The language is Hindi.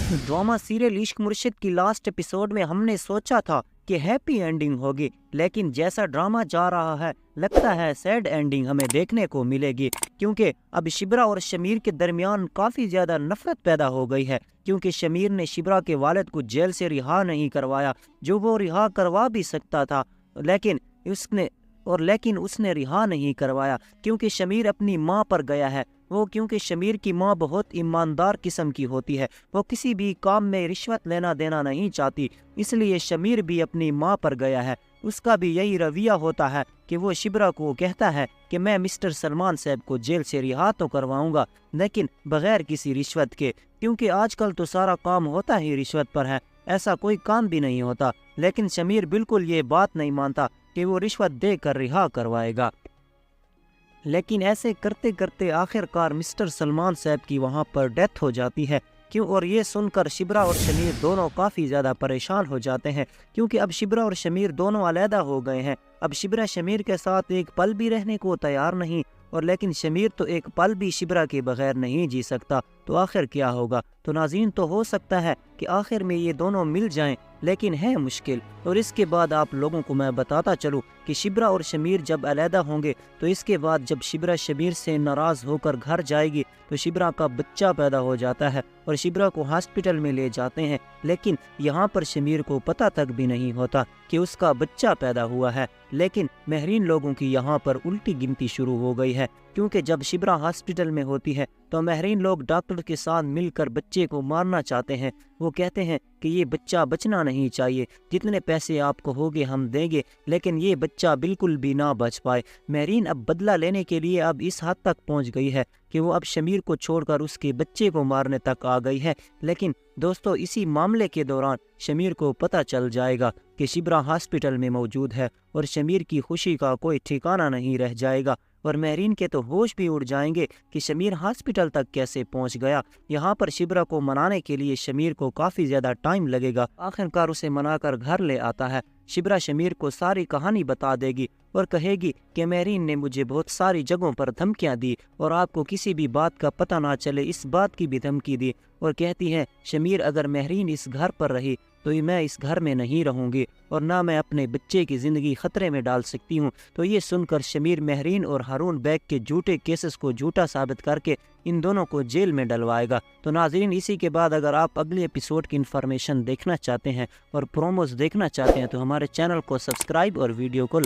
ड्रामा सीरियल इश्क मुर्शिद की लास्ट एपिसोड में हमने सोचा था कि हैप्पी एंडिंग होगी, लेकिन जैसा ड्रामा जा रहा है लगता है सैड एंडिंग हमें देखने को मिलेगी। क्योंकि अब शिब्रा और शमीर के दरमियान काफ़ी ज़्यादा नफरत पैदा हो गई है, क्योंकि शमीर ने शिब्रा के वालिद को जेल से रिहा नहीं करवाया, जो वो रिहा करवा भी सकता था, लेकिन उसने रिहा नहीं करवाया क्योंकि शमीर अपनी माँ पर गया है। क्योंकि शमीर की माँ बहुत ईमानदार किस्म की होती है, वो किसी भी काम में रिश्वत लेना देना नहीं चाहती, इसलिए शमीर भी अपनी माँ पर गया है। उसका भी यही रवैया होता है कि वो शिब्रा को कहता है कि मैं मिस्टर सलमान साहब को जेल से रिहा तो करवाऊंगा, लेकिन बगैर किसी रिश्वत के, क्योंकि आजकल तो सारा काम होता ही रिश्वत पर है, ऐसा कोई काम भी नहीं होता। लेकिन शमीर बिल्कुल ये बात नहीं मानता कि वो रिश्वत देकर रिहा करवाएगा। लेकिन ऐसे करते करते आखिरकार मिस्टर सलमान साहब की वहाँ पर डेथ हो जाती है। और ये सुनकर शिब्रा और शमीर दोनों काफ़ी ज़्यादा परेशान हो जाते हैं, क्योंकि अब शिब्रा और शमीर दोनों अलहदा हो गए हैं। अब शिब्रा शमीर के साथ एक पल भी रहने को तैयार नहीं, लेकिन शमीर तो एक पल भी शिब्रा के बगैर नहीं जी सकता। तो आखिर क्या होगा? तो नाज़रीन, तो हो सकता है कि आखिर में ये दोनों मिल जाएं, लेकिन है मुश्किल। और इसके बाद आप लोगों को मैं बताता चलूँ कि शिब्रा और शमीर जब अलहदा होंगे, तो इसके बाद जब शिब्रा शमीर से नाराज़ होकर घर जाएगी तो शिब्रा का बच्चा पैदा हो जाता है और शिब्रा को हॉस्पिटल में ले जाते हैं। लेकिन यहाँ पर शमीर को पता तक भी नहीं होता कि उसका बच्चा पैदा हुआ है। लेकिन महरीन लोगों की यहाँ पर उल्टी गिनती शुरू हो गई है, क्योंकि जब शिब्रा हॉस्पिटल में होती है तो महरीन लोग डॉक्टर के साथ मिलकर बच्चे को मारना चाहते हैं। वो कहते हैं कि ये बच्चा बचना नहीं चाहिए, जितने पैसे आप कहोगे हम देंगे, लेकिन ये बच्चा बिल्कुल भी ना बच पाए। महरीन अब बदला लेने के लिए अब इस हद तक पहुंच गई है कि वो अब शमीर को छोड़कर उसके बच्चे को मारने तक आ गई है। लेकिन दोस्तों, इसी मामले के दौरान शमीर को पता चल जाएगा कि शिब्रा हॉस्पिटल में मौजूद है और शमीर की खुशी का कोई ठिकाना नहीं रह जाएगा। और महरीन के तो होश भी उड़ जाएंगे कि शमीर हॉस्पिटल तक कैसे पहुंच गया। यहाँ पर शिब्रा को मनाने के लिए शमीर को काफ़ी ज़्यादा टाइम लगेगा। आखिरकार उसे मनाकर घर ले आता है। शिब्रा शमीर को सारी कहानी बता देगी और कहेगी कि महरीन ने मुझे बहुत सारी जगहों पर धमकियां दी और आपको किसी भी बात का पता ना चले इस बात की भी धमकी दी। और कहती है, शमीर अगर महरीन इस घर पर रही तो मैं इस घर में नहीं रहूंगी और ना मैं अपने बच्चे की ज़िंदगी ख़तरे में डाल सकती हूँ। तो ये सुनकर शमीर महरीन और हारून बैग के झूठे केसेस को झूठा साबित करके इन दोनों को जेल में डलवाएगा। तो नाज़रीन, इसी के बाद अगर आप अगले एपिसोड की इन्फॉर्मेशन देखना चाहते हैं और प्रोमोस देखना चाहते हैं तो हमारे चैनल को सब्सक्राइब और वीडियो को